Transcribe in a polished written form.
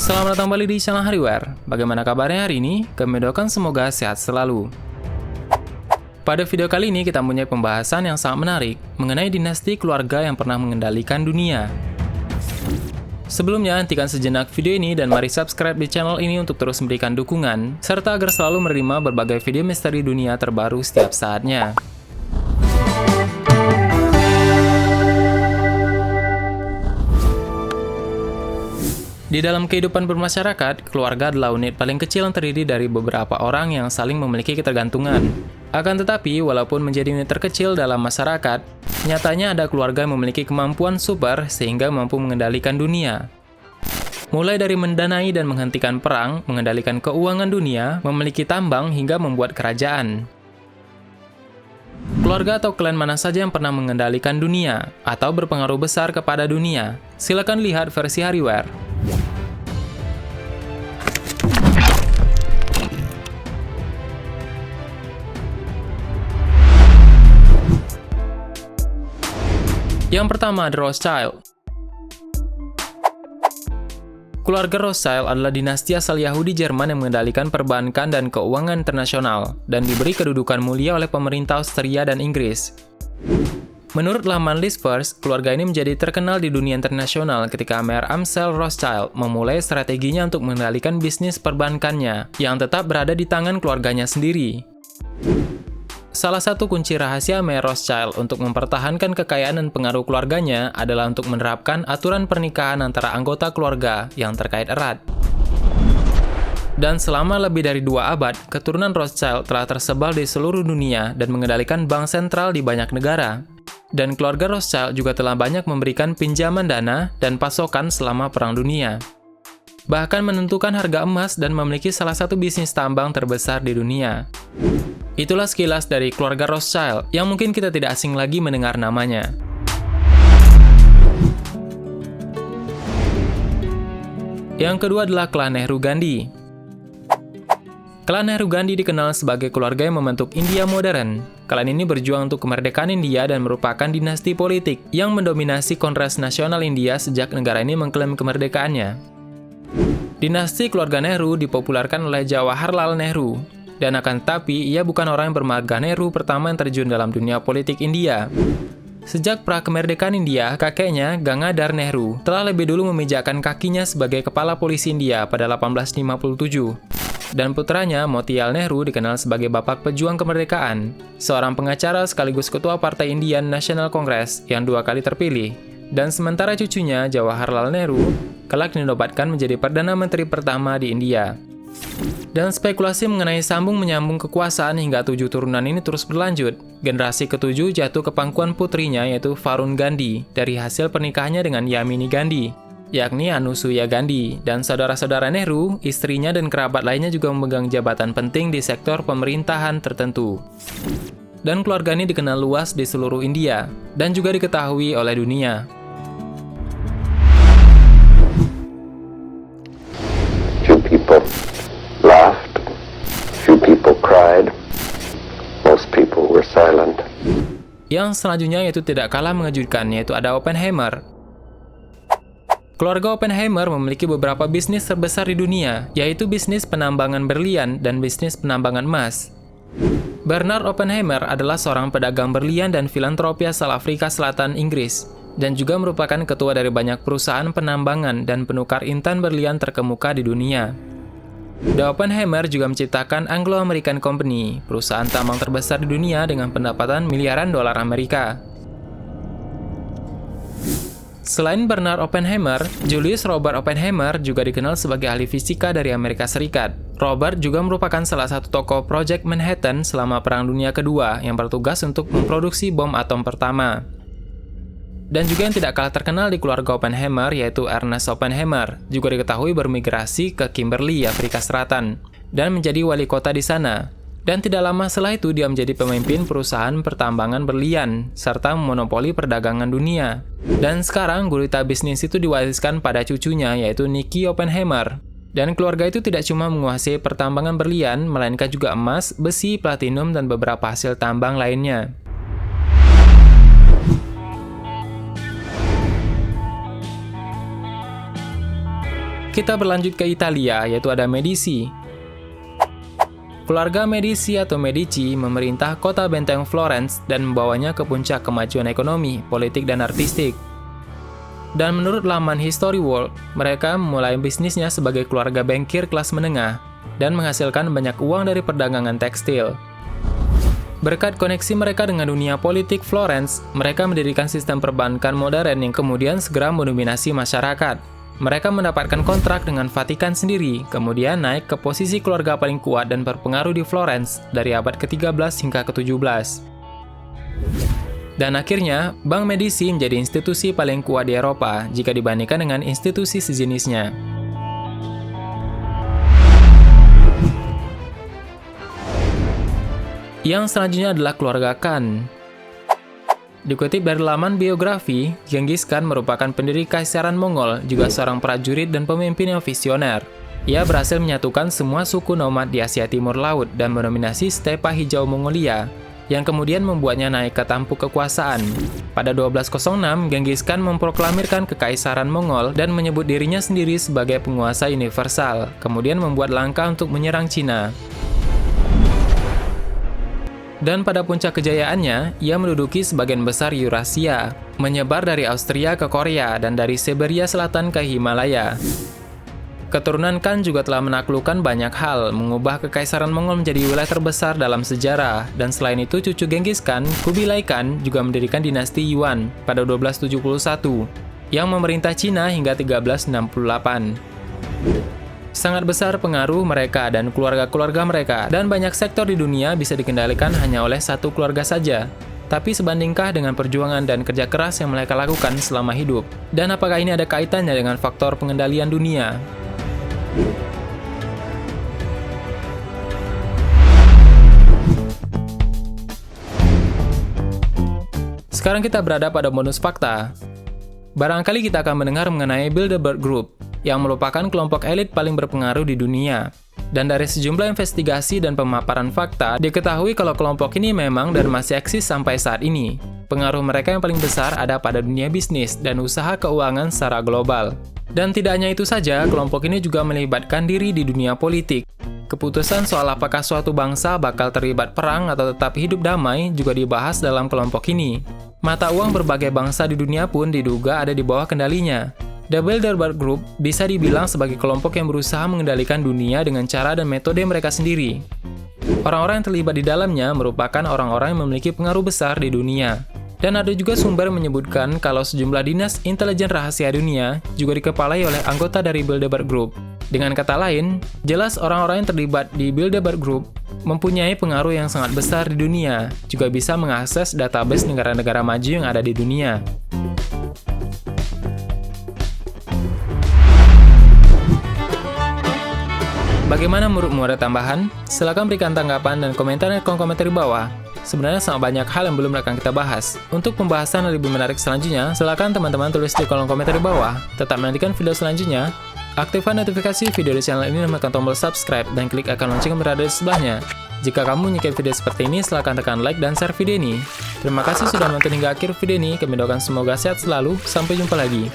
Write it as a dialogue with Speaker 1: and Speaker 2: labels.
Speaker 1: Selamat datang kembali di channel Hariware. Bagaimana kabarnya hari ini? Kami doakan semoga sehat selalu. Pada video kali ini kita punya pembahasan yang sangat menarik mengenai dinasti keluarga yang pernah mengendalikan dunia. Sebelumnya, hentikan sejenak video ini dan mari subscribe di channel ini untuk terus memberikan dukungan, serta agar selalu menerima berbagai video misteri dunia terbaru setiap saatnya. Di dalam kehidupan bermasyarakat, keluarga adalah unit paling kecil yang terdiri dari beberapa orang yang saling memiliki ketergantungan. Akan tetapi, walaupun menjadi unit terkecil dalam masyarakat, nyatanya ada keluarga yang memiliki kemampuan super sehingga mampu mengendalikan dunia. Mulai dari mendanai dan menghentikan perang, mengendalikan keuangan dunia, memiliki tambang hingga membuat kerajaan. Keluarga atau klan mana saja yang pernah mengendalikan dunia atau berpengaruh besar kepada dunia? Silakan lihat versi Hariware. Yang pertama, The Rothschild. Keluarga Rothschild adalah dinasti asal Yahudi Jerman yang mengendalikan perbankan dan keuangan internasional dan diberi kedudukan mulia oleh pemerintah Austria dan Inggris. Menurut laman List First, keluarga ini menjadi terkenal di dunia internasional ketika Mayer Amschel Rothschild memulai strateginya untuk mengendalikan bisnis perbankannya yang tetap berada di tangan keluarganya sendiri. Salah satu kunci rahasia Mayer Rothschild untuk mempertahankan kekayaan dan pengaruh keluarganya adalah untuk menerapkan aturan pernikahan antara anggota keluarga yang terkait erat. Dan selama lebih dari 2 abad, keturunan Rothschild telah tersebar di seluruh dunia dan mengendalikan bank sentral di banyak negara. Dan keluarga Rothschild juga telah banyak memberikan pinjaman dana dan pasokan selama Perang Dunia. Bahkan menentukan harga emas dan memiliki salah satu bisnis tambang terbesar di dunia. Itulah sekilas dari keluarga Rothschild yang mungkin kita tidak asing lagi mendengar namanya. Yang kedua adalah klan Nehru-Gandhi. Klan Nehru-Gandhi dikenal sebagai keluarga yang membentuk India modern. Klan ini berjuang untuk kemerdekaan India dan merupakan dinasti politik yang mendominasi Kongres Nasional India sejak negara ini mengklaim kemerdekaannya. Dinasti keluarga Nehru dipopulerkan oleh Jawaharlal Nehru. Dan akan tetapi, ia bukan orang yang bermarga Nehru pertama yang terjun dalam dunia politik India. Sejak pra-kemerdekaan India, kakeknya, Gangadhar Nehru, telah lebih dulu memijakkan kakinya sebagai kepala polisi India pada 1857. Dan putranya, Motilal Nehru, dikenal sebagai Bapak Pejuang Kemerdekaan, seorang pengacara sekaligus ketua Partai Indian National Congress yang 2 kali terpilih. Dan sementara cucunya, Jawaharlal Nehru, kelak dinobatkan menjadi Perdana Menteri pertama di India. Dan spekulasi mengenai sambung-menyambung kekuasaan hingga 7 turunan ini terus berlanjut. Generasi ke-7 jatuh ke pangkuan putrinya yaitu Varun Gandhi dari hasil pernikahannya dengan Yamini Gandhi, yakni Anusuya Gandhi. Dan saudara-saudara Nehru, istrinya dan kerabat lainnya juga memegang jabatan penting di sektor pemerintahan tertentu. Dan keluarga ini dikenal luas di seluruh India dan juga diketahui oleh dunia.
Speaker 2: Few people laughed, few people cried, most people were silent.
Speaker 1: Yang selanjutnya yaitu tidak kalah mengejutkan, yaitu ada Oppenheimer. Keluarga Oppenheimer memiliki beberapa bisnis terbesar di dunia, yaitu bisnis penambangan berlian dan bisnis penambangan emas. Bernard Oppenheimer adalah seorang pedagang berlian dan filantropi asal Afrika Selatan, Inggris, dan juga merupakan ketua dari banyak perusahaan penambangan dan penukar intan berlian terkemuka di dunia. The Oppenheimer juga menciptakan Anglo-American Company, perusahaan tambang terbesar di dunia dengan pendapatan miliaran dolar Amerika. Selain Bernard Oppenheimer, Julius Robert Oppenheimer juga dikenal sebagai ahli fisika dari Amerika Serikat. Robert juga merupakan salah satu tokoh Project Manhattan selama Perang Dunia Kedua yang bertugas untuk memproduksi bom atom pertama. Dan juga yang tidak kalah terkenal di keluarga Oppenheimer yaitu Ernest Oppenheimer, juga diketahui bermigrasi ke Kimberley, Afrika Selatan, dan menjadi wali kota di sana. Dan tidak lama setelah itu dia menjadi pemimpin perusahaan pertambangan berlian, serta memonopoli perdagangan dunia. Dan sekarang gurita bisnis itu diwariskan pada cucunya yaitu Nicky Oppenheimer. Dan keluarga itu tidak cuma menguasai pertambangan berlian, melainkan juga emas, besi, platinum, dan beberapa hasil tambang lainnya. Kita berlanjut ke Italia, yaitu ada Medici. Keluarga Medici atau Medici memerintah kota benteng Florence dan membawanya ke puncak kemajuan ekonomi, politik, dan artistik. Dan menurut laman History World, mereka memulai bisnisnya sebagai keluarga bankir kelas menengah dan menghasilkan banyak uang dari perdagangan tekstil. Berkat koneksi mereka dengan dunia politik Florence, mereka mendirikan sistem perbankan modern yang kemudian segera mendominasi masyarakat. Mereka mendapatkan kontrak dengan Vatikan sendiri, kemudian naik ke posisi keluarga paling kuat dan berpengaruh di Florence dari abad ke-13 hingga ke-17. Dan akhirnya, Bank Medici menjadi institusi paling kuat di Eropa jika dibandingkan dengan institusi sejenisnya. Yang selanjutnya adalah keluarga Khan. Dikutip dari laman biografi, Genghis Khan merupakan pendiri Kaisaran Mongol, juga seorang prajurit dan pemimpin yang visioner. Ia berhasil menyatukan semua suku nomad di Asia Timur Laut dan mendominasi stepa hijau Mongolia, yang kemudian membuatnya naik ke tampuk kekuasaan. Pada 1206, Genghis Khan memproklamirkan Kekaisaran Mongol dan menyebut dirinya sendiri sebagai penguasa universal, kemudian membuat langkah untuk menyerang Cina. Dan pada puncak kejayaannya, ia menduduki sebagian besar Eurasia, menyebar dari Austria ke Korea dan dari Siberia Selatan ke Himalaya. Keturunan Khan juga telah menaklukkan banyak hal, mengubah Kekaisaran Mongol menjadi wilayah terbesar dalam sejarah, dan selain itu cucu Genghis Khan, Kubilai Khan, juga mendirikan dinasti Yuan pada 1271, yang memerintah Cina hingga 1368. Sangat besar pengaruh mereka dan keluarga-keluarga mereka, dan banyak sektor di dunia bisa dikendalikan hanya oleh satu keluarga saja. Tapi sebandingkah dengan perjuangan dan kerja keras yang mereka lakukan selama hidup? Dan apakah ini ada kaitannya dengan faktor pengendalian dunia? Sekarang kita berada pada bonus fakta. Barangkali kita akan mendengar mengenai Bilderberg Group, yang merupakan kelompok elit paling berpengaruh di dunia. Dan dari sejumlah investigasi dan pemaparan fakta, diketahui kalau kelompok ini memang dan masih eksis sampai saat ini. Pengaruh mereka yang paling besar ada pada dunia bisnis dan usaha keuangan secara global. Dan tidak hanya itu saja, kelompok ini juga melibatkan diri di dunia politik. Keputusan soal apakah suatu bangsa bakal terlibat perang atau tetap hidup damai juga dibahas dalam kelompok ini. Mata uang berbagai bangsa di dunia pun diduga ada di bawah kendalinya. The Bilderberg Group bisa dibilang sebagai kelompok yang berusaha mengendalikan dunia dengan cara dan metode mereka sendiri. Orang-orang yang terlibat di dalamnya merupakan orang-orang yang memiliki pengaruh besar di dunia. Dan ada juga sumber menyebutkan kalau sejumlah dinas intelijen rahasia dunia juga dikepalai oleh anggota dari Bilderberg Group. Dengan kata lain, jelas orang-orang yang terlibat di Bilderberg Group mempunyai pengaruh yang sangat besar di dunia, juga bisa mengakses database negara-negara maju yang ada di dunia. Bagaimana menurutmu, ada tambahan? Silahkan berikan tanggapan dan komentar di kolom komentar di bawah. Sebenarnya sangat banyak hal yang belum akan kita bahas. Untuk pembahasan yang lebih menarik selanjutnya, silahkan teman-teman tulis di kolom komentar di bawah. Tetap menantikan video selanjutnya. Aktifkan notifikasi video di channel ini dan tekan tombol subscribe dan klik icon lonceng yang berada di sebelahnya. Jika kamu menyukai video seperti ini, silahkan tekan like dan share video ini. Terima kasih sudah menonton hingga akhir video ini. Kami doakan semoga sehat selalu. Sampai jumpa lagi.